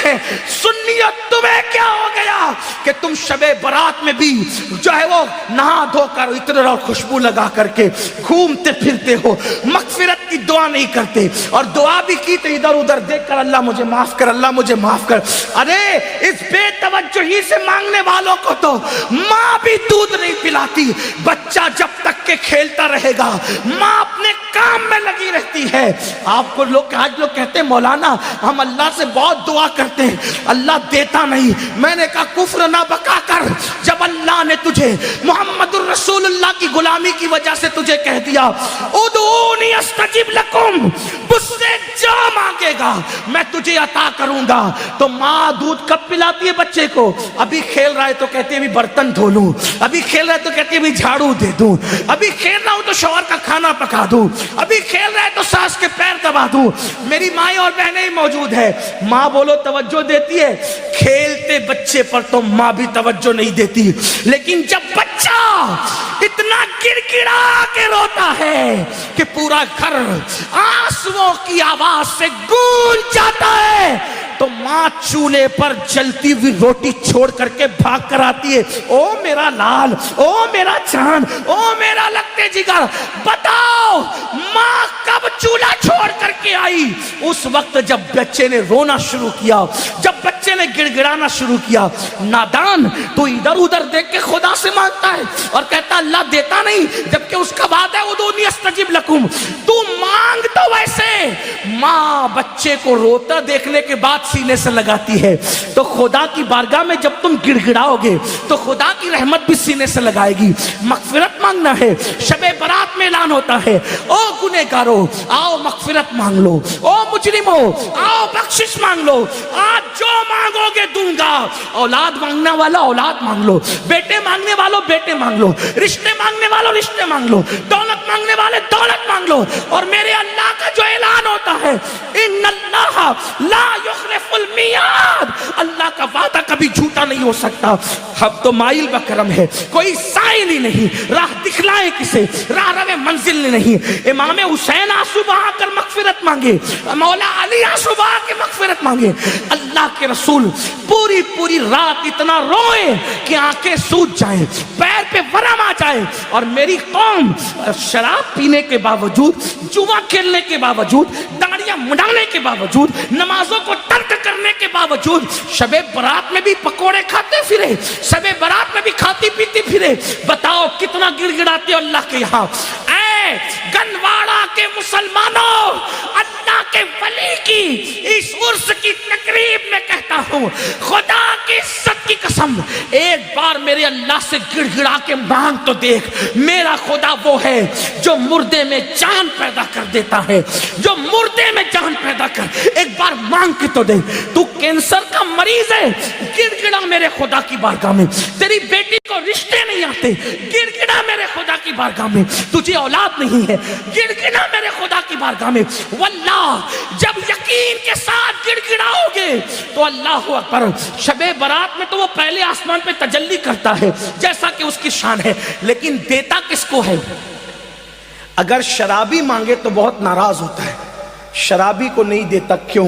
ہیں سنیت تمہیں کیا ہو گیا کہ تم شب برات میں بھی جو ہے وہ نہا دھو کر عطر اور خوشبو لگا کر کے گھومتے پھرتے ہو، مغفرت کی دعا نہیں کرتے، اور دعا بھی کی تو ادھر ادھر دیکھ کر اللہ مجھے معاف کر، اللہ مجھے معاف کر۔ ارے اس بے توجہی سے مانگنے والوں کو تو ماں بھی دودھ نہیں پلاتی۔ بچہ جب تک کہ کھیلتا رہے گا ماں اپنے کام میں لگی رہتی ہے۔ آپ کو آج لوگ کہتے ہیں مولانا ہم اللہ سے بہت دعا کرتے ہیں اللہ دیتا نہیں۔ میں نے کہا کفر نہ بکا کر، جب اللہ نے تجھے محمد الرسول اللہ کی غلامی کی وجہ سے تجھے کہہ دیا ادعونی استجب لکم، مجھ سے جو مانگے گا میں تجھے عطا کروں گا، تو ماں دودھ کب پلاتی ہے بچے کو؟ ابھی کھیل رہا ہے تو کہتی ہے ابھی برتن دھو لوں، ابھی کھیل رہا ہے تو کہتی ہے ابھی جھاڑو دے دوں، ابھی کھیل رہا ہوں تو شوہر کا کھانا پکا دوں، ابھی کھیل رہا ہے تو ساس کے پیر دبا دوں۔ میری مائیں اور بہنیں ہی موجود ہے، ماں بولو توجہ دیتی ہے، کھیلتے بچے پر تو ماں بھی توجہ نہیں دیتی، لیکن جب بچہ اتنا گڑ گڑا کے روتا ہے کہ پورا گھر آنسوؤں کی آواز سے گونج جاتا ہے، تو ماں چولہے پر جلتی ہوئی روٹی چھوڑ کر کے بھاگ کر آتی ہے، او میرا لال، او میرا چاند، او میرا لگتے جگر، بتاؤ ماں کب چولہا چھوڑ کر کے آئی؟ اس وقت جب بچے نے رونا شروع کیا، جب بچے نے گڑ گڑانا شروع کیا۔ نادان تو ادھر ادھر دیکھ کے خدا سے مانگتا ہے اور کہتا اللہ دیتا نہیں، جبکہ اس کا وعدہ ہے ادعونی استجب لکم۔ تو مانگ تو ویسے، ماں بچے کو روتا دیکھنے کے بعد سینے سے لگاتی ہے، تو خدا کی بارگاہ میں جب تم گڑ گڑاؤ گے تو خدا کی رحمت بھی سینے سے لگائے گی۔ مغفرت مانگنا ہے، شب برات میں اعلان ہوتا ہے او گنہگارو آؤ مغفرت مانگ لو، او مجرمو آؤ بخشش مانگ لو، آج جو مانگو گے دوں گا۔ اولاد مانگنے والا اولاد مانگ لو، بیٹے مانگنے والوں بیٹے مانگ لو، رشتے مانگنے والوں رشتے مانگ لو، دولت مانگنے والے دولت مانگ لو، اور میرے اللہ کا جو اعلان ہوتا ہے ان اللہ لا یخلف المیعاد، اللہ کا وعدہ کبھی جھوٹا نہیں ہو سکتا۔ اب تو مائل بکرم ہے، کوئی سائل ہی نہیں، راہ دکھلائے کسے، راہ رو منزل نہیں۔ امام حسین آنسو بہا کر مغفرت مانگے، مولا علی آنسو بہا کے مغفرت مانگے، اللہ کے رسول پوری پوری رات اتنا روئے کہ آنکھیں سوج جائیں، پیر پہ ورم آ جائے، اور میری قوم شراب پینے کے باوجود، جوا کھیلنے کے باوجود، داڑیاں مڈانے کے باوجود، نمازوں کو ترک کرنے کے باوجود شب برات میں بھی پکوڑے کھاتے پھرے، شب برات میں بھی کھاتی پیتی پھرے۔ بتاؤ کتنا گڑ گڑاتے ہو اللہ کے یہاں۔ اے گنواڑا کے مسلمانوں، اللہ کے ولی کی اس عرس کی تقریب میں کہتا ہوں خدا کی عزت کی قسم، ایک بار میرے اللہ سے گڑ گڑا کے مانگ تو دیکھ۔ میرا خدا وہ ہے جو مردے میں جان پیدا کر دیتا ہے، جو مردے میں جان پیدا کر، ایک بار مانگ کے تو دیکھ۔ تو کینسر کا مریض ہے، گڑ گڑا میرے خدا کی بارگاہ میں۔ تیری بیٹی کو رشتے نہیں آتے، گڑ گڑا میرے خدا کی بارگاہ میں۔ تجھے اولاد نہیں ہے، گڑ گڑا میرے خدا کی بارگاہ میں۔ واللہ جب یقین کے ساتھ گڑ گڑاؤ گے تو اللہ اکبر، شب برات میں تو وہ پہلے آسمان پہ تجلی کرتا ہے جیسا کہ اس کی شان ہے، لیکن دیتا کس کو ہے؟ اگر شرابی مانگے تو بہت ناراض ہوتا ہے، شرابی کو نہیں دیتا، کیوں؟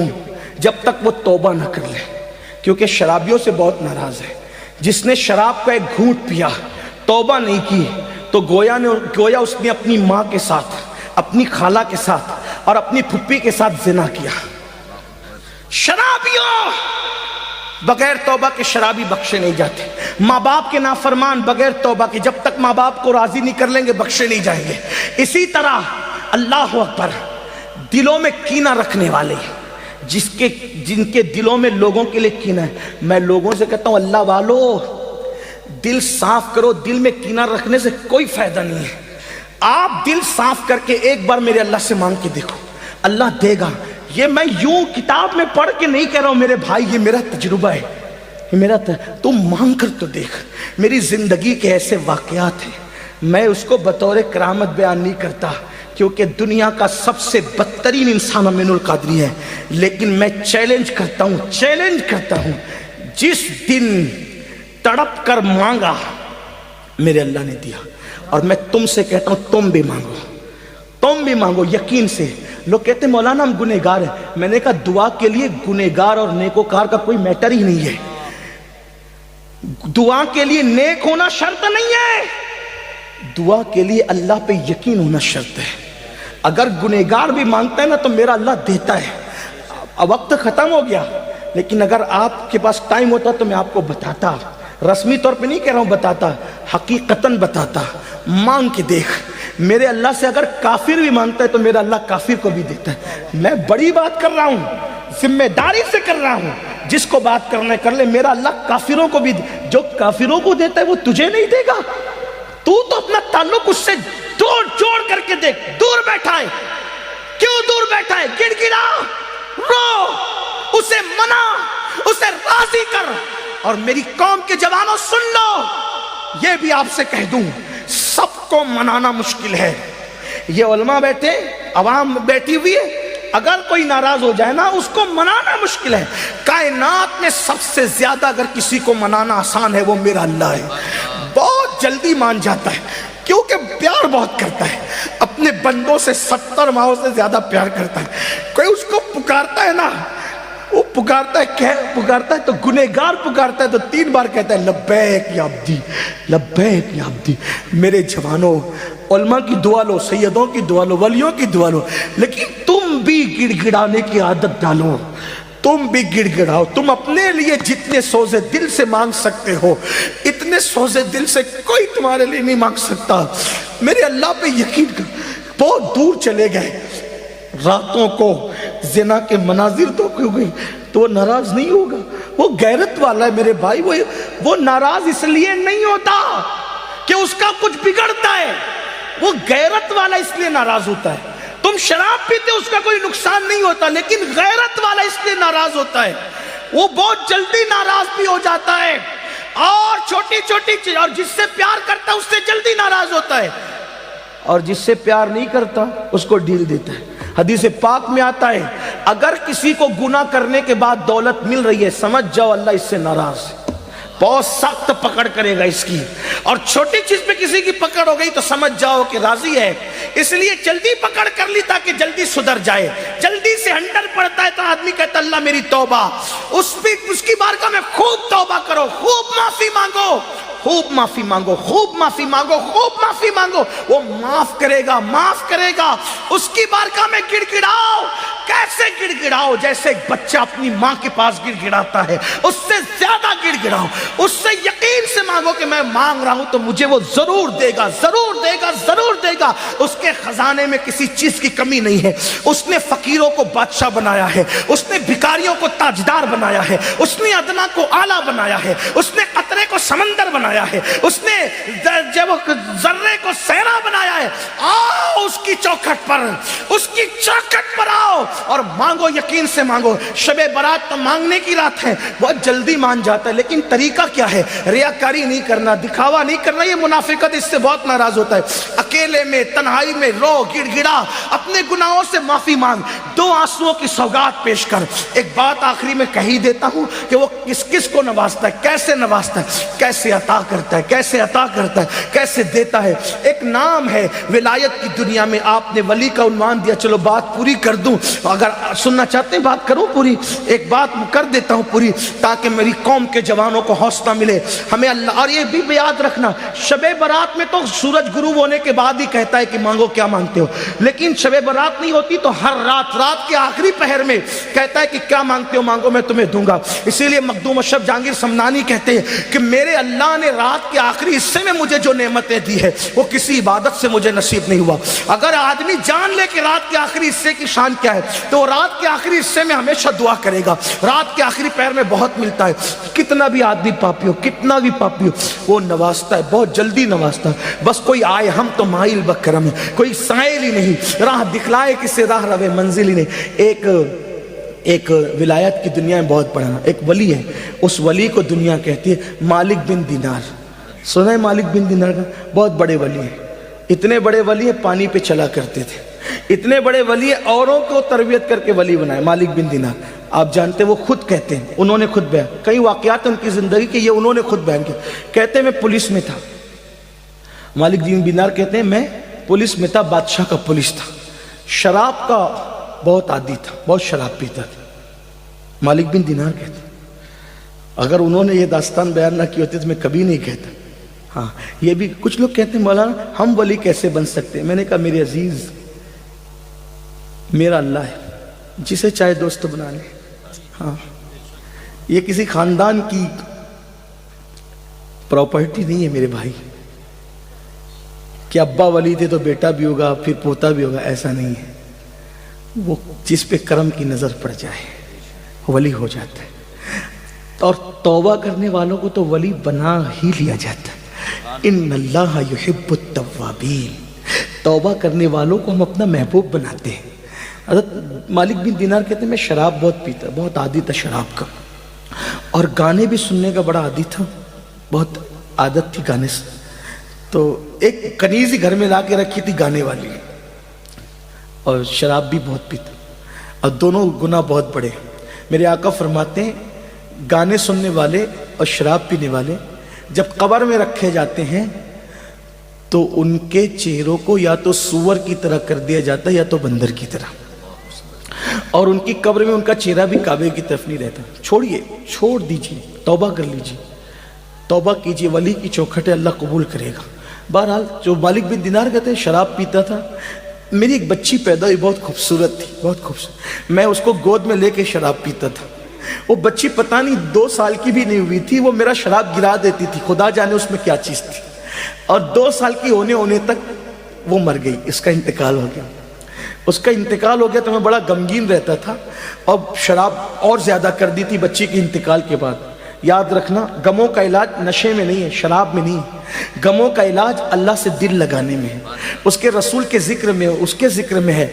جب تک وہ توبہ نہ کر لے، کیونکہ شرابیوں سے بہت ناراض ہے۔ جس نے شراب کا ایک گھونٹ پیا، توبہ نہیں کی، تو گویا اس نے اپنی ماں کے ساتھ، اپنی خالہ کے ساتھ اور اپنی پھپھی کے ساتھ زنا کیا۔ شرابیوں بغیر توبہ کے شرابی بخشے نہیں جاتے، ماں باپ کے نافرمان بغیر توبہ کے جب تک ماں باپ کو راضی نہیں کر لیں گے بخشے نہیں جائیں گے۔ اسی طرح اللہ اکبر، دلوں میں کینہ رکھنے والے، جن کے دلوں میں لوگوں کے لیے کینہ ہے، میں لوگوں سے کہتا ہوں اللہ والو دل صاف کرو، دل میں کینہ رکھنے سے کوئی فائدہ نہیں ہے۔ آپ دل صاف کر کے ایک بار میرے اللہ سے مانگ کے دیکھو، اللہ دے گا۔ یہ میں یوں کتاب میں پڑھ کے نہیں کہہ رہا ہوں میرے بھائی، یہ میرا تجربہ ہے، یہ میرا تم مانگ کر تو دیکھ۔ میری زندگی کے ایسے واقعات ہیں، میں اس کو بطور کرامت بیان نہیں کرتا کیونکہ دنیا کا سب سے بدترین انسان امین القادری ہے، لیکن میں چیلنج کرتا ہوں جس دن تڑپ کر مانگا میرے اللہ نے دیا۔ اور میں تم سے کہتا ہوں تم بھی مانگو یقین سے۔ لوگ کہتے ہیں مولانا ہم گنہگار ہیں. میں نے کہا دعا کے لیے گنہگار اور نیکوکار کا کوئی میٹر ہی نہیں ہے. دعا کے لیے نیک ہونا شرط نہیں ہے, دعا کے لیے اللہ پہ یقین ہونا شرط ہے. اگر گنہگار بھی مانگتا ہے نا تو میرا اللہ دیتا ہے. اب وقت ختم ہو گیا, لیکن اگر آپ کے پاس ٹائم ہوتا تو میں آپ کو بتاتا, رسمی طور پہ نہیں کہہ رہا ہوں, بتاتا, حقیقتاً بتاتا. مانگ کے دیکھ, میرے اللہ سے اگر کافر بھی مانگتا ہے تو میرا اللہ کافر کو بھی دیتا ہے. میں بڑی بات کر رہا ہوں, ذمہ داری سے کر رہا ہوں, جس کو بات کرنا ہے کر لے. میرا اللہ کافروں کو بھی, جو کافروں کو دیتا ہے وہ تجھے نہیں دے گا. تو اپنا تعلق اس سے جوڑ کر کے دیکھ. دور بیٹھا ہے, کیوں دور بیٹھا ہے؟ گڑ گڑا, رو, اسے منا, اسے راضی کر. اور میری قوم کے جوانوں سن لو, یہ بھی آپ سے کہہ دوں, سب کو منانا مشکل ہے. یہ علماء بیٹھے, عوام بیٹھی ہوئی ہے, اگر کوئی ناراض ہو جائے نا اس کو منانا مشکل ہے. کائنات میں سب سے زیادہ اگر کسی کو منانا آسان ہے وہ میرا اللہ ہے. بہت جلدی مان جاتا ہے کیونکہ پیار بہت کرتا ہے, اپنے بندوں سے 70 ماہوں سے زیادہ پیار کرتا ہے. کوئی اس کو پکارتا ہے نا, وہ پکارتا ہے تو گنہگار پکارتا ہے تو 3 بار کہتا ہے لبیک یا عبدی, لبیک یا عبدی. میرے جوانوں, علماء کی دعا لو, سیدوں کی دعا لو, ولیوں کی دعا لو, لیکن تم بھی گڑ گڑانے کی عادت ڈالو. تم بھی گڑ گڑاؤ. تم اپنے لیے جتنے سوزے دل سے مانگ سکتے ہو اتنے سوزے دل سے کوئی تمہارے لیے نہیں مانگ سکتا. میرے اللہ پہ یقین کر. بہت دور چلے گئے, راتوں کو زنا کے مناظر تو کیوں گئی تو وہ ناراض نہیں ہوگا. وہ غیرت والا ہے میرے بھائی. وہ ناراض اس لیے نہیں ہوتا کہ اس کا کچھ بگڑتا ہے, وہ غیرت والا اس لیے ناراض ہوتا ہے. تم شراب پیتے اس کا کوئی نقصان نہیں ہوتا, لیکن غیرت والا اس لیے ناراض ہوتا ہے. وہ بہت جلدی ناراض بھی ہو جاتا ہے, اور چھوٹی چھوٹی چیز, اور جس سے پیار کرتا ہے اس سے جلدی ناراض ہوتا ہے, اور جس سے پیار نہیں کرتا اس کو ڈھیل دیتا ہے. حدیث پاک میں آتا ہے اگر کسی کو گناہ کرنے کے بعد دولت مل رہی ہے سمجھ جاؤ اللہ اس سے ناراض ہے, بہت سخت پکڑ کرے گا اس کی. اور چھوٹی چیز پہ کسی کی پکڑ ہو گئی تو سمجھ جاؤ کہ راضی ہے, اس لیے جلدی پکڑ کر لی تاکہ جلدی سدھر جائے. جلدی سے ہنڈر پڑتا ہے تو آدمی کہتا اللہ میری توبہ. اس کی بارگاہ میں خوب توبہ کرو, خوب معافی مانگو, خوب معافی مانگو, خوب معافی مانگو, خوب معافی مانگو. وہ معاف کرے گا, معاف کرے گا. اس کی بارگاہ میں گڑ گڑاؤ. کیسے گڑ گڑاؤ؟ جیسے ایک بچہ اپنی ماں کے پاس گڑ گڑاتا ہے, اس سے زیادہ گڑ گڑاؤ. اس سے یقین سے مانگو کہ میں مانگ رہا ہوں تو مجھے وہ ضرور دے گا, ضرور دے گا, ضرور دے گا. اس کے خزانے میں کسی چیز کی کمی نہیں ہے. اس نے فقیروں کو بادشاہ بنایا ہے, اس نے بھکاریوں کو تاجدار بنایا ہے, اس نے ادنا کو اعلیٰ بنایا ہے, اس نے قطرے کو سمندر بنایا ہے, اس نے ذرے کو صحرا بنایا ہے. آؤ اس کی چوکھٹ پر, اس کی چوکھٹ پر آؤ اور مانگو, یقین سے مانگو. شب برات تو مانگنے کی رات ہے, بہت جلدی مان جاتا ہے, لیکن طریقہ کیا ہے؟ ریاکاری نہیں کرنا, دکھاوا نہیں کرنا. یہ منافقت, اس سے بہت ناراض ہوتا ہے. اکیلے میں تنہائی میں رو, گڑ گڑا, اپنے گناہوں سے معافی مانگ, 2 آنسوؤں کی سوگات پیش کر. ایک بات آخری میں کہی دیتا ہوں کہ وہ کس کس کو نوازتا ہے, کیسے نوازتا ہے, کیسے عطا کرتا ہے, کیسے عطا کرتا ہے, کیسے دیتا ہے. ایک نام ہے ولایت کی دنیا میں, آپ نے ولی کا عنوان دیا, چلو بات پوری کر دوں. اگر سننا چاہتے ہیں بات کروں پوری, ایک بات کر دیتا ہوں پوری تاکہ میری قوم کے جوانوں کو حوصلہ ملے. ہمیں اللہ, اور یہ بھی یاد رکھنا, شب برات میں تو سورج غروب ہونے کے بعد ہی کہتا ہے کہ مانگو کیا مانگتے ہو, لیکن شب برات نہیں ہوتی تو ہر رات کے آخری پہر میں کہتا ہے کہ کیا مانگتے ہو مانگو میں تمہیں دوں گا. اسی لیے مخدوم اشرف جہانگیر سمنانی کہتے ہیں کہ میرے اللہ نے رات کے آخری حصے میں مجھے جو نعمتیں دی ہے وہ کسی عبادت سے مجھے نصیب نہیں ہوا. اگر آدمی جان لے کہ رات کے آخری حصے کی شان کیا ہے تو رات کے آخری حصے میں ہمیشہ دعا کرے گا. رات کے آخری پہر میں بہت ملتا ہے. کتنا بھی آدمی پاپی ہو, کتنا بھی پاپی ہو, وہ نوازتا ہے, بہت جلدی نوازتا ہے. بس کوئی آئے, ہم تو مائل بکرم ہے, کوئی سائل ہی نہیں, راہ دکھلائے کسے راہ روے منزل ہی نہیں. ایک ولایت کی دنیا میں بہت بڑا ایک ولی ہے, اس ولی کو دنیا کہتی ہے مالک بن دینار. سنا ہے مالک بن دینار کا؟ بہت بڑے ولی ہیں, اتنے بڑے ولی ہیں پانی پہ چلا کرتے تھے, اتنے بڑے ولی ہیں اوروں کو تربیت کر کے ولی بنائے. مالک بن دینار آپ جانتے ہیں, وہ خود کہتے ہیں, انہوں نے خود بیان, کئی واقعات ان کی زندگی کے, یہ انہوں نے خود بیان کیا. کہتے ہیں میں پولیس میں تھا. مالک بن دینار کہتے ہیں میں پولیس میں تھا, بادشاہ کا پولیس تھا. شراب کا بہت عادی تھا, بہت شراب پیتا تھا. مالک بن دینار کہتے اگر انہوں نے یہ داستان بیان نہ کی ہوتی تو میں کبھی نہیں کہتا. ہاں یہ بھی کچھ لوگ کہتے ہیں مولانا ہم ولی کیسے بن سکتے ہیں. میں نے کہا میرے عزیز میرا اللہ ہے جسے چاہے دوست بنا لے. ہاں یہ کسی خاندان کی پراپرٹی نہیں ہے میرے بھائی کہ ابا ولی تھے تو بیٹا بھی ہوگا پھر پوتا بھی ہوگا, ایسا نہیں ہے. وہ جس پہ کرم کی نظر پڑ جائے ولی ہو جاتا ہے, اور توبہ کرنے والوں کو تو ولی بنا ہی لیا جاتا ہے. ان اللہ یحب التوابین, توبہ کرنے والوں کو ہم اپنا محبوب بناتے ہیں. حضرت مالک بن دینار کہتے ہیں میں شراب بہت پیتا, بہت عادی تھا شراب کا, اور گانے بھی سننے کا بڑا عادی تھا, بہت عادت تھی گانے سے. تو ایک کنیز ہی گھر میں لا کے رکھی تھی گانے والی, اور شراب بھی بہت پیتا, اور دونوں گناہ بہت بڑے. میرے آقا فرماتے ہیں گانے سننے والے اور شراب پینے والے جب قبر میں رکھے جاتے ہیں تو ان کے چہروں کو یا تو سور کی طرح کر دیا جاتا ہے یا تو بندر کی طرح, اور ان کی قبر میں ان کا چہرہ بھی کعبے کی طرف نہیں رہتا. چھوڑیے, چھوڑ دیجیے, توبہ کر لیجیے, توبہ کیجیے, ولی کی چوکھٹ ہے, اللہ قبول کرے گا. بہرحال جو مالک بن دینار کہتے ہیں شراب پیتا تھا. میری ایک بچی پیدا ہوئی, بہت خوبصورت تھی, بہت خوبصورت. میں اس کو گود میں لے کے شراب پیتا تھا. وہ بچی پتہ نہیں 2 سال کی بھی نہیں ہوئی تھی, وہ میرا شراب گرا دیتی تھی, خدا جانے اس میں کیا چیز تھی. اور 2 سال کی ہونے تک وہ مر گئی, اس کا انتقال ہو گیا. اس کا انتقال ہو گیا تو میں بڑا غمگین رہتا تھا, اور شراب اور زیادہ کر دی تھی بچی کے انتقال کے بعد. یاد رکھنا غموں کا علاج نشے میں نہیں ہے, شراب میں نہیں ہے. غموں کا علاج اللہ سے دل لگانے میں ہے, اس کے رسول کے ذکر میں, اس کے ذکر میں ہے.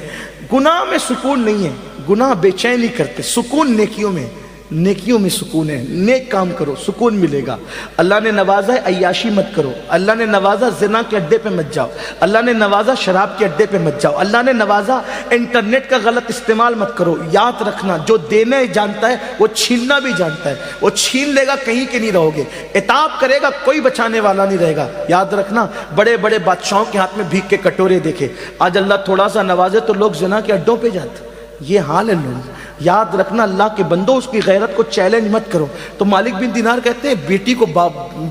گناہ میں سکون نہیں ہے, گناہ بے چینی کرتے, سکون نیکیوں میں, نیکیوں میں سکون ہے. نیک کام کرو سکون ملے گا. اللہ نے نوازا ہے عیاشی مت کرو, اللہ نے نوازا زنا کے اڈے پہ مت جاؤ, اللہ نے نوازا شراب کے اڈے پہ مت جاؤ, اللہ نے نوازا انٹرنیٹ کا غلط استعمال مت کرو. یاد رکھنا جو دینا جانتا ہے وہ چھیننا بھی جانتا ہے, وہ چھین لے گا کہیں کے نہیں رہو گے, عتاب کرے گا کوئی بچانے والا نہیں رہے گا. یاد رکھنا بڑے بڑے بادشاہوں کے ہاتھ میں بھیک کے کٹورے دیکھے, آج اللہ تھوڑا سا نوازے تو لوگ زنا کے اڈوں پہ جاتے. یہ حال ہے لوگ. یاد رکھنا اللہ کے بندوں اس کی غیرت کو چیلنج مت کرو. تو مالک بن دینار کہتے ہیں بیٹی کو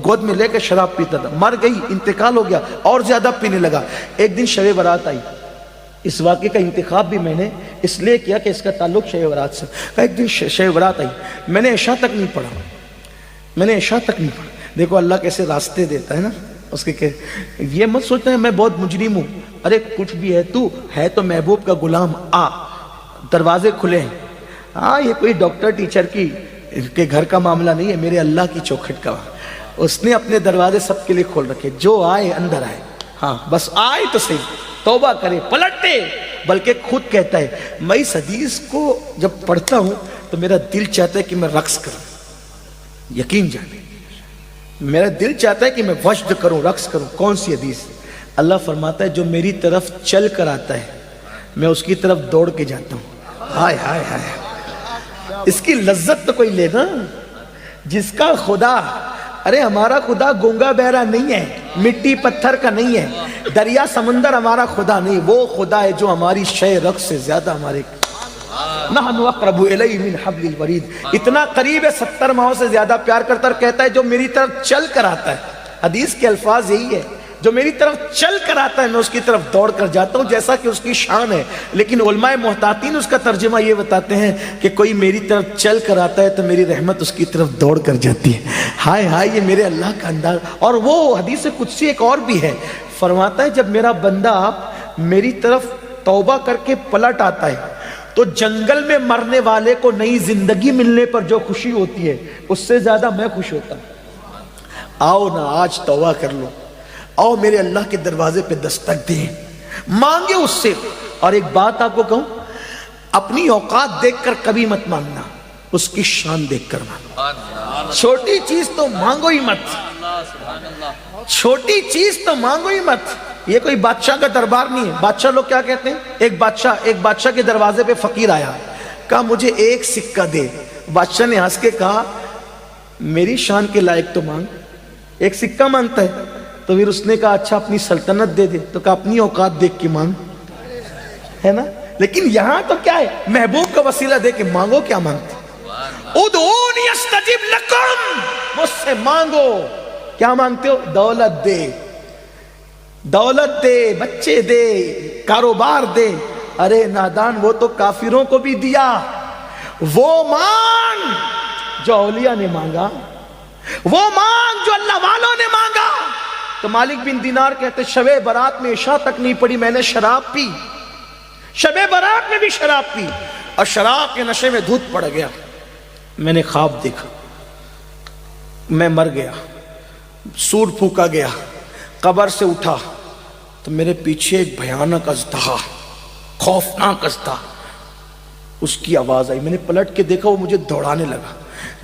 گود میں لے کے شراب پیتا تھا, مر گئی, انتقال ہو گیا, اور زیادہ پینے لگا. ایک دن شب برات آئی. اس واقعے کا انتخاب بھی میں نے اس لیے کیا کہ اس کا تعلق شب برات سے. ایک دن شب برات آئی, میں نے عشاء تک نہیں پڑھا, میں نے عشاء تک نہیں پڑھا. دیکھو اللہ کیسے راستے دیتا ہے نا. اس کے یہ مت سوچنا ہے میں بہت مجرم ہوں, ارے کچھ بھی ہے, تو ہے تو محبوب کا غلام, آ دروازے کھلے ہیں. ہاں یہ کوئی ڈاکٹر ٹیچر کے گھر کا معاملہ نہیں ہے, میرے اللہ کی چوکھٹ کا. اس نے اپنے دروازے سب کے لیے کھول رکھے, جو آئے اندر آئے. ہاں بس آئے تو صحیح, توبہ کرے, پلٹے. بلکہ خود کہتا ہے میں اس حدیث کو جب پڑھتا ہوں تو میرا دل چاہتا ہے کہ میں رقص کروں. یقین جانے میرا دل چاہتا ہے کہ میں وجد کروں, رقص کروں. کون سی حدیث؟ اللہ فرماتا ہے جو میری طرف چل کر آتا ہے میں اس کی طرف دوڑ کے جاتا ہوں. ہائے ہائے ہائے, اس کی لذت تو کوئی لینا. جس کا خدا, ارے ہمارا خدا گونگا بہرا نہیں ہے, مٹی پتھر کا نہیں ہے, دریا سمندر ہمارا خدا نہیں. وہ خدا ہے جو ہماری شے رقص سے زیادہ ہمارے نحن اقرب الیہ من حبل الورید, اتنا قریب ہے, 70 ماہوں سے زیادہ پیار کرتا, اور کہتا ہے جو میری طرف چل کر آتا ہے. حدیث کے الفاظ یہی ہے, جو میری طرف چل کر آتا ہے میں اس کی طرف دوڑ کر جاتا ہوں, جیسا کہ اس کی شان ہے. لیکن علماء محتاطین اس کا ترجمہ یہ بتاتے ہیں کہ کوئی میری طرف چل کر آتا ہے تو میری رحمت اس کی طرف دوڑ کر جاتی ہے. ہائے ہائے, یہ میرے اللہ کا انداز. اور وہ حدیث قدسی ایک اور بھی ہے, فرماتا ہے جب میرا بندہ میری طرف توبہ کر کے پلٹ آتا ہے تو جنگل میں مرنے والے کو نئی زندگی ملنے پر جو خوشی ہوتی ہے اس سے زیادہ میں خوش ہوتا ہوں. آؤ نا آج توبہ کر لو, آؤ میرے اللہ کے دروازے پہ دستک دیں, مانگے اس سے. اور ایک بات آپ کو کہوں, اپنی اوقات دیکھ کر کبھی مت مانگنا, اس کی شان دیکھ کر مانگنا. چھوٹی چیز تو مانگو ہی مت, چھوٹی چیز تو مانگو ہی مت. یہ کوئی بادشاہ کا دربار نہیں ہے. بادشاہ لوگ کیا کہتے ہیں, ایک بادشاہ کے دروازے پہ فقیر آیا, کہا مجھے 1 سکہ دے. بادشاہ نے ہنس کے کہا میری شان کے لائق تو مانگ. 1 سکہ مانگتا ہے. تو پھر اس نے کہا اچھا اپنی سلطنت دے دے. تو کہا اپنی اوقات دیکھ کے مانگ, ہے نا. لیکن یہاں تو کیا ہے, محبوب کا وسیلہ دے کے مانگو, کیا مانگتے, ادعونی استجب لکم, مجھ سے مانگو. کیا مانگتے ہو؟ دولت دے, دولت دے, بچے دے, کاروبار دے. ارے نادان, وہ تو کافروں کو بھی دیا. وہ مانگ جو اولیاء نے مانگا, وہ مانگ جو اللہ والوں نے مانگا. تو مالک بن دینار کہتے شب برات میں عشاء تک نہیں پڑی, میں نے شراب پی, شب برات میں بھی شراب پی, اور شراب کے نشے میں دھت پڑ گیا. میں نے خواب دیکھا, میں مر گیا, سور پھونکا گیا, قبر سے اٹھا تو میرے پیچھے ایک بھیانک اژدہا, خوفناک اژدہا, اس کی آواز آئی. میں نے پلٹ کے دیکھا, وہ مجھے دوڑانے لگا.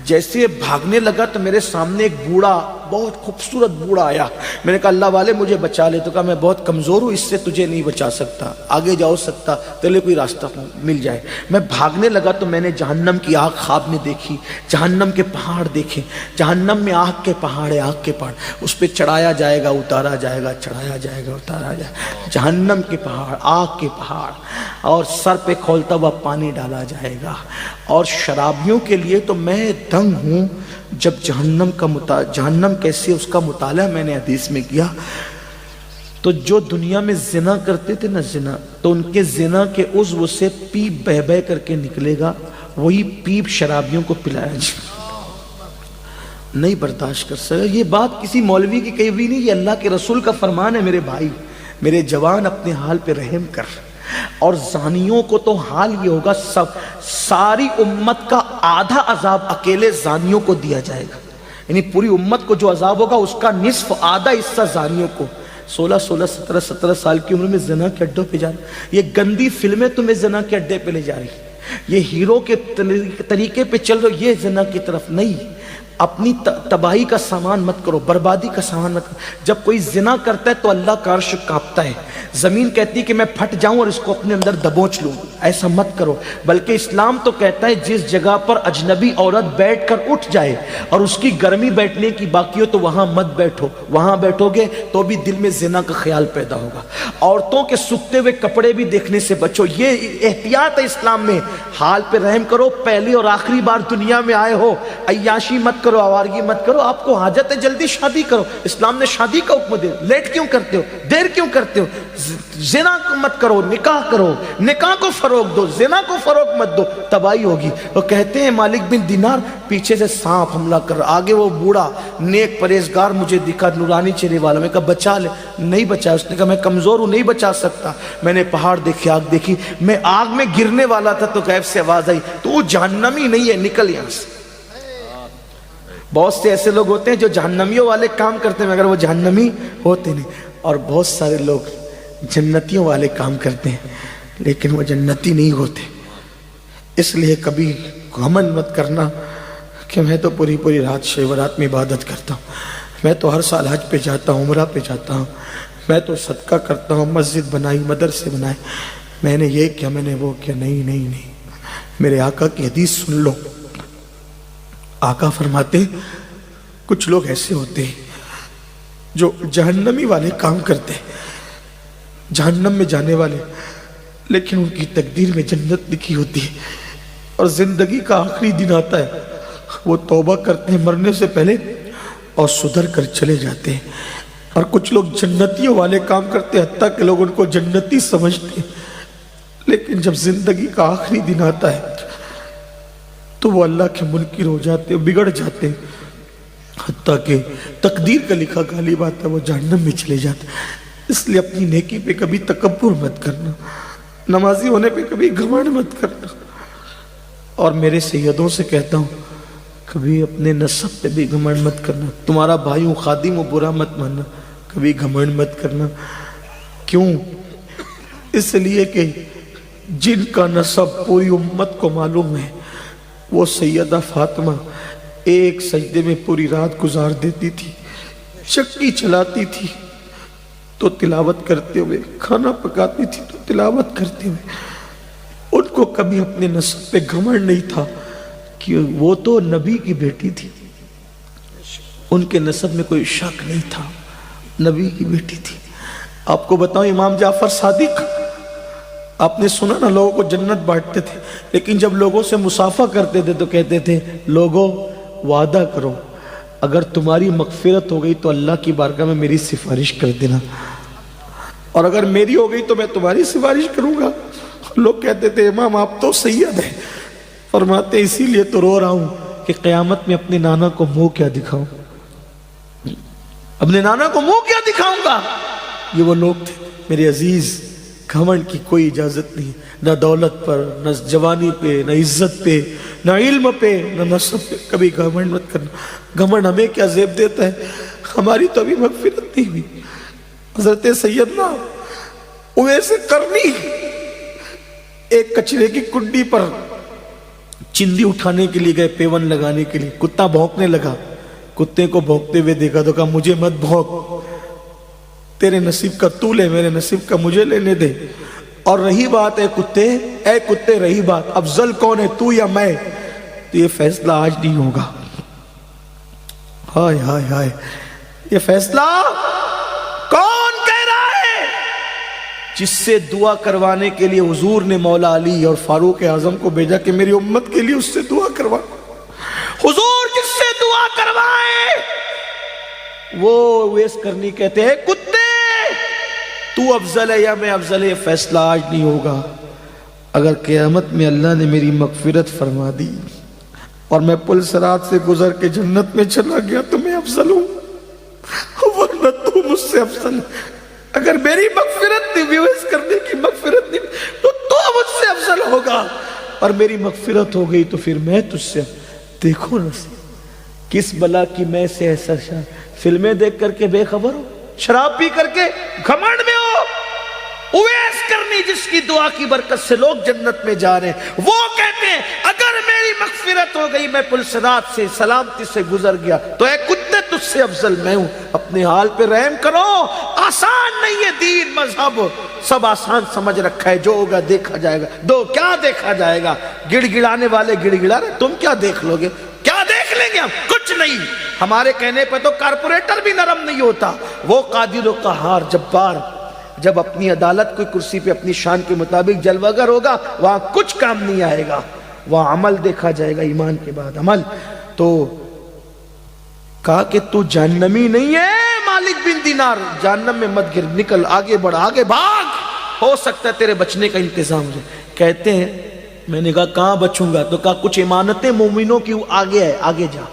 جیسے بھاگنے لگا تو میرے سامنے ایک بوڑھا, بہت خوبصورت بوڑھا آیا. میں نے کہا اللہ والے مجھے بچا لے. تو کہا میں بہت کمزور ہوں, اس سے تجھے نہیں بچا سکتا, آگے جاؤ سکتا تیرے کوئی راستہ مل جائے. میں بھاگنے لگا تو میں نے جہنم کی آگ خواب میں دیکھی, جہنم کے پہاڑ دیکھے. جہنم میں آگ کے پہاڑ ہے, آگ کے پہاڑ, اس پہ چڑھایا جائے گا, اتارا جائے گا, چڑھایا جائے گا, اتارا جائے گا. جہنم کے پہاڑ, آگ کے پہاڑ, اور سر پہ کھولتا ہوا پانی ڈالا جائے گا. اور شرابیوں کے لیے تو میں دنگ ہوں. جب جہنم کیسے اس کا مطالعہ میں نے حدیث میں کیا, تو جو دنیا میں زنا کرتے تھے نا, زنا, تو ان کے زنا کے عضو سے پیپ بہ بہ کر کے نکلے گا, وہی پیپ شرابیوں کو پلایا جائے. نہیں برداشت کر سکا. یہ بات کسی مولوی کی کہی ہوئی نہیں, یہ اللہ کے رسول کا فرمان ہے. میرے بھائی, میرے جوان, اپنے حال پہ رحم کر. اور زانیوں کو تو حال یہ ہوگا, ساری امت کا آدھا عذاب اکیلے زانیوں کو دیا جائے گا. یعنی پوری امت کو جو عذاب ہوگا اس کا نصف, آدھا حصہ زانیوں کو. 16 سال کی عمر میں زنا کے اڈوں پہ جا رہی, یہ گندی فلمیں تمہیں زنا کے اڈے پہ لے جا رہی, یہ ہیرو کے طریقے پہ چل رہے, یہ زنا کی طرف نہیں. اپنی تباہی کا سامان مت کرو, بربادی کا سامان مت کرو. جب کوئی زنا کرتا ہے تو اللہ کا عرش کانپتا ہے, زمین کہتی ہے کہ میں پھٹ جاؤں اور اس کو اپنے اندر دبوچ لوں. ایسا مت کرو. بلکہ اسلام تو کہتا ہے جس جگہ پر اجنبی عورت بیٹھ کر اٹھ جائے اور اس کی گرمی بیٹھنے کی باقی ہو تو وہاں مت بیٹھو. وہاں بیٹھو گے تو بھی دل میں زنا کا خیال پیدا ہوگا. عورتوں کے سکتے ہوئے کپڑے بھی دیکھنے سے بچو, یہ احتیاط ہے اسلام میں. حال پہ رحم کرو, پہلی اور آخری بار دنیا میں آئے ہو, عیاشی مت کرو, آوارگی مت کرو. آپ کو حاجت ہے جلدی شادی کرو, اسلام نے شادی کا حکم دے. لیٹ کیوں کرتے ہو, دیر کیوں کرتے ہو؟ زنا مت کرو, نکاح کرو, نکاح کو فروغ دو, زنا کو فروغ مت دو, تباہی ہوگی. وہ کہتے ہیں مالک بن دینار, پیچھے سے سانپ حملہ کر رہا, آگے وہ بوڑھا نیک پرہیزگار مجھے دکھا, نورانی چہرے والا. میں کہا بچا لے, نہیں بچا. اس نے کہا میں کمزور ہوں, نہیں بچا سکتا. میں نے پہاڑ دیکھے, آگ دیکھی, میں آگ میں گرنے والا تھا تو غیب سے آواز آئی, تو وہ جہنمی نہیں ہے, نکل یہاں سے. بہت سے ایسے لوگ ہوتے ہیں جو جہنمیوں والے کام کرتے ہیں مگر وہ جہنمی ہوتے نہیں, اور بہت سارے لوگ جنتیوں والے کام کرتے ہیں لیکن وہ جنتی نہیں ہوتے. اس لیے کبھی گھمنڈ مت کرنا کہ میں تو پوری رات شب رات میں عبادت کرتا ہوں, میں تو ہر سال حج پہ جاتا ہوں, عمرہ پہ جاتا ہوں, میں تو صدقہ کرتا ہوں, مسجد بنائی, مدرسے بنائے, میں نے یہ کیا, میں نے وہ کیا. نہیں, میرے آقا کی حدیث سن لو. آقا فرماتے کچھ لوگ ایسے ہوتے ہیں جو جہنمی والے کام کرتے ہیں, جہنم میں جانے والے, لیکن ان کی تقدیر میں جنت لکھی ہوتی ہے. اور زندگی کا آخری دن آتا ہے, وہ توبہ کرتے ہیں مرنے سے پہلے اور سدھر کر چلے جاتے ہیں. اور کچھ لوگ جنتیوں والے کام کرتے ہیں, حتیٰ کہ لوگ ان کو جنتی سمجھتے ہیں, لیکن جب زندگی کا آخری دن آتا ہے تو وہ اللہ کے منکر ہو جاتے ہیں, بگڑ جاتے ہیں, حتیٰ کہ تقدیر کا لکھا غالب آتا ہے, وہ جہنم میں چلے جاتے ہیں. اس لیے اپنی نیکی پہ کبھی تکبر مت کرنا, نمازی ہونے پہ کبھی گھمنڈ مت کرنا. اور میرے سیدوں سے کہتا ہوں کبھی اپنے نسب پہ بھی گھمنڈ مت کرنا. تمہارا بھائی ہوں, خادم ہوں, برا مت ماننا, کبھی گھمنڈ مت کرنا. کیوں؟ اس لیے کہ جن کا نسب پوری امت کو معلوم ہے, وہ سیدہ فاطمہ ایک سجدے میں پوری رات گزار دیتی تھی, چکی چلاتی تھی تو تلاوت کرتے ہوئے, کھانا پکاتی تھی تو تلاوت کرتے ہوئے. ان کو کبھی اپنے نسب پہ گھمنڈ نہیں تھا کہ وہ تو نبی کی بیٹی تھی, ان کے نسب میں کوئی شک نہیں تھا, نبی کی بیٹی تھی. آپ کو بتاؤں امام جعفر صادق آپ نے سنا نا لوگوں کو جنت بانٹتے تھے، لیکن جب لوگوں سے مصافحہ کرتے تھے تو کہتے تھے لوگوں وعدہ کرو اگر تمہاری مغفرت ہو گئی تو اللہ کی بارگاہ میں میری سفارش کر دینا، اور اگر میری ہو گئی تو میں تمہاری سفارش کروں گا۔ لوگ کہتے تھے امام آپ تو سید ہیں، فرماتے اسی لیے تو رو رہا ہوں کہ قیامت میں اپنے نانا کو منہ کیا دکھاؤں، اپنے نانا کو منہ کیا دکھاؤں گا۔ یہ وہ لوگ تھے میرے عزیز، گھمنڈ کی کوئی اجازت نہیں، نہ دولت پر، نہ جوانی پہ، نہ عزت پہ، نہ علم پہ، نہ نسب پہ، کبھی گھمنڈ مت کرنا۔ گھمنڈ ہمیں کیا زیب دیتا ہے، ہماری تو ابھی مغفرت نہیں ہوئی۔ حضرت سیدنا اویس قرنی ایک کچرے کی کنڈی پر چندی اٹھانے کے لیے گئے، پیون لگانے کے لیے، کتا بھونکنے لگا، کتے کو بھونکتے ہوئے دیکھا تو کہا مجھے مت بھونک، تیرے نصیب کا تو لے، میرے نصیب کا مجھے لینے دے۔ اور رہی بات اے کتے رہی بات افضل کون ہے، تو یا میں، تو یہ فیصلہ آج نہیں ہوگا۔ ہائے ہائے ہائے، یہ فیصلہ کون کہہ رہا ہے؟ جس سے دعا کروانے کے لیے حضور نے مولا علی اور فاروق اعظم کو بھیجا کہ میری امت کے لیے اس سے دعا کروا۔ حضور جس سے دعا کروائے وہ اویس قرنی کہتے ہیں کتے تو افضل ہے یا میں افضل ہے، یہ فیصلہ آج نہیں ہوگا، اگر قیامت میں اللہ نے میری مغفرت فرما دی اور میں پل صراط سے گزر کے جنت میں چلا گیا تو میں افضل ہوں، ورنہ تو مجھ سے افضل ہے۔ اگر میری مغفرت نہیں، اویس قرنی کی مغفرت نہیں، تو مجھ سے افضل ہوگا، اور میری مغفرت ہو گئی تو پھر میں تجھ سے۔ دیکھو نا کس بلا کی میں سے ایسا فلمیں دیکھ کر کے بے خبر ہو، شراب پی کر کے گھمنڈ میں ہو۔ اویس قرنی جس کی دعا کی برکت سے لوگ جنت میں جا رہے ہیں، وہ کہتے ہیں اگر میری مغفرت ہو گئی، میں پل صراط سے سلامتی سے گزر گیا تو اے کتے تجھ سے افضل میں ہوں۔ اپنے حال پہ رحم کرو، آسان نہیں ہے دین مذہب، سب آسان سمجھ رکھا ہے، جو ہوگا دیکھا جائے گا۔ دو کیا دیکھا جائے گا، گڑ گڑانے والے گڑ گڑا رہے، تم کیا دیکھ لو گے، کیا دیکھ لیں گے ہم، کچھ نہیں۔ ہمارے کہنے پہ تو کارپوریٹر بھی نرم نہیں ہوتا، وہ قادر و قہار جبار جب اپنی عدالت کوئی کرسی پہ اپنی شان کے مطابق جلوہ گر ہوگا، وہاں کچھ کام نہیں آئے گا، وہاں عمل دیکھا جائے گا، ایمان کے بعد عمل۔ تو کہا کہ تو جہنمی نہیں ہے مالک بن دینار، جہنم میں مت گر، نکل، آگے بڑھ، آگے بھاگ، ہو سکتا ہے تیرے بچنے کا انتظام ہو جائے۔ کہتے ہیں میں نے کہا کہاں بچوں گا، تو کہا کچھ امانتیں مومنوں کی آگے ہے، آگے جا۔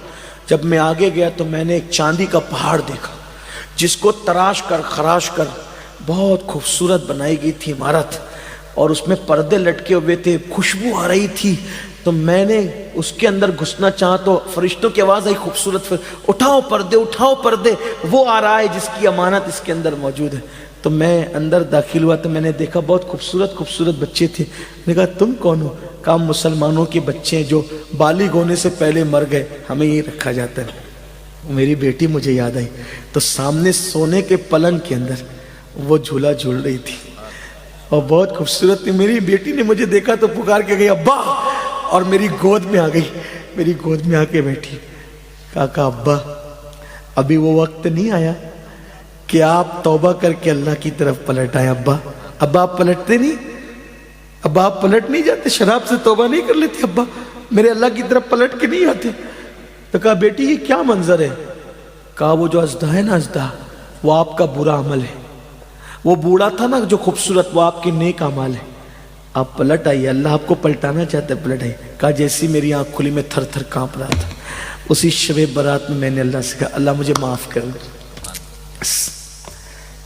جب میں آگے گیا تو میں نے ایک چاندی کا پہاڑ دیکھا جس کو تراش کر خراش کر بہت خوبصورت بنائی گئی تھی عمارت، اور اس میں پردے لٹکے ہوئے تھے، خوشبو آ رہی تھی۔ تو میں نے اس کے اندر گھسنا چاہا تو فرشتوں کی آواز آئی خوبصورت، اٹھاؤ پردے، اٹھاؤ پردے، وہ آ رہا ہے جس کی امانت اس کے اندر موجود ہے۔ تو میں اندر داخل ہوا تو میں نے دیکھا بہت خوبصورت خوبصورت بچے تھے۔ میں نے کہا تم کون ہو؟ کہا مسلمانوں کے بچے ہیں جو بالغ ہونے سے پہلے مر گئے، ہمیں یہ رکھا جاتا ہے۔ میری بیٹی مجھے یاد آئی تو سامنے سونے کے پلنگ کے اندر وہ جھولا جھول رہی تھی اور بہت خوبصورت تھی۔ میری بیٹی نے مجھے دیکھا تو پکار کے گئی ابا، اور میری گود میں آ گئی، میری گود میں آ کے بیٹھی۔ کہا ابا ابھی وہ وقت نہیں آیا کہ آپ توبہ کر کے اللہ کی طرف پلٹ آئے۔ ابا آپ پلٹتے نہیں، ابا آپ پلٹ نہیں جاتے، شراب سے توبہ نہیں کر لیتے ابا، میرے اللہ کی طرف پلٹ کے نہیں آتے۔ تو کہا بیٹی یہ کیا منظر ہے؟ کہا وہ جو اژدھا ہے نا، اژدھا وہ آپ کا برا عمل ہے، وہ بوڑھا تھا نا جو خوبصورت، وہ آپ کے نیک اعمال ہے، آپ پلٹ آئیے، اللہ آپ کو پلٹانا چاہتا ہے، پلٹ آئیے۔ کہا جیسی میری آنکھ کھلی میں تھر تھر کانپ رہا تھا، اسی شب برات میں نے اللہ سے کہا اللہ مجھے معاف کر دے۔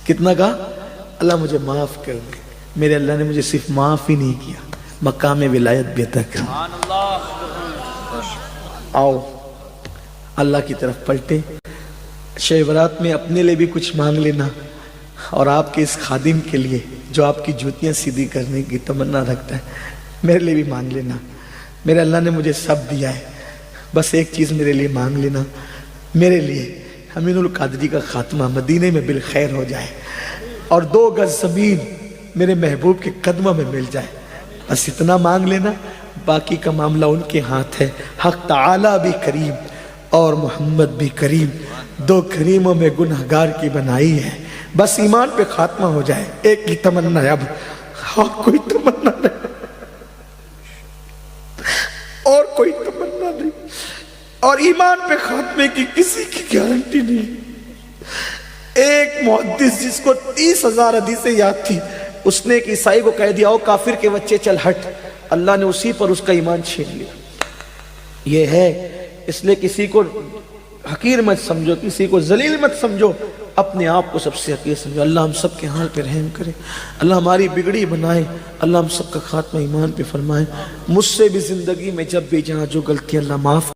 کتنا کہا؟ اللہ مجھے معاف کر دے۔ میرے اللہ نے مجھے صرف معاف ہی نہیں کیا، مقام ولایت بھی عطا کر۔ آؤ اللہ کی طرف پلٹے۔ شب برات میں اپنے لیے بھی کچھ مانگ لینا، اور آپ کے اس خادم کے لیے جو آپ کی جوتیاں سیدھی کرنے کی تمنا رکھتا ہے، میرے لیے بھی مانگ لینا۔ میرے اللہ نے مجھے سب دیا ہے، بس ایک چیز میرے لیے مانگ لینا، میرے لیے امین القادری کا خاتمہ مدینے میں بالخیر ہو جائے، اور 2 گز زمین میرے محبوب کے قدموں میں مل جائے، بس اتنا مانگ لینا، باقی کا معاملہ ان کے ہاتھ ہے۔ حق تعالی بھی کریم اور محمد بھی کریم، 2 کریموں میں گنہگار کی بنائی ہے، بس ایمان پہ خاتمہ ہو جائے۔ ایک ہی تمنا ہے اب، اور کوئی تمنا نہیں، اور کوئی تمنا نہیں، اور ایمان پہ خاتمے کی کسی کی گارنٹی نہیں۔ ایک محدث جس کو 30,000 حدیثیں یاد تھی، اس نے ایک عیسائی کو کہہ دیا او کافر کے بچے چل ہٹ، اللہ نے اسی پر اس کا ایمان چھین لیا۔ یہ ہے، اس لیے کسی کو حقیر مت سمجھو، کسی کو ذلیل مت سمجھو، اپنے آپ کو سب سے حقیر سمجھو۔ اللہ ہم سب کے حال پہ رحم کرے، اللہ ہماری بگڑی بنائے، اللہ ہم سب کا خاتمہ ایمان پہ فرمائے۔ مجھ سے بھی زندگی میں جب بھی جہاں جو غلطی اللہ معاف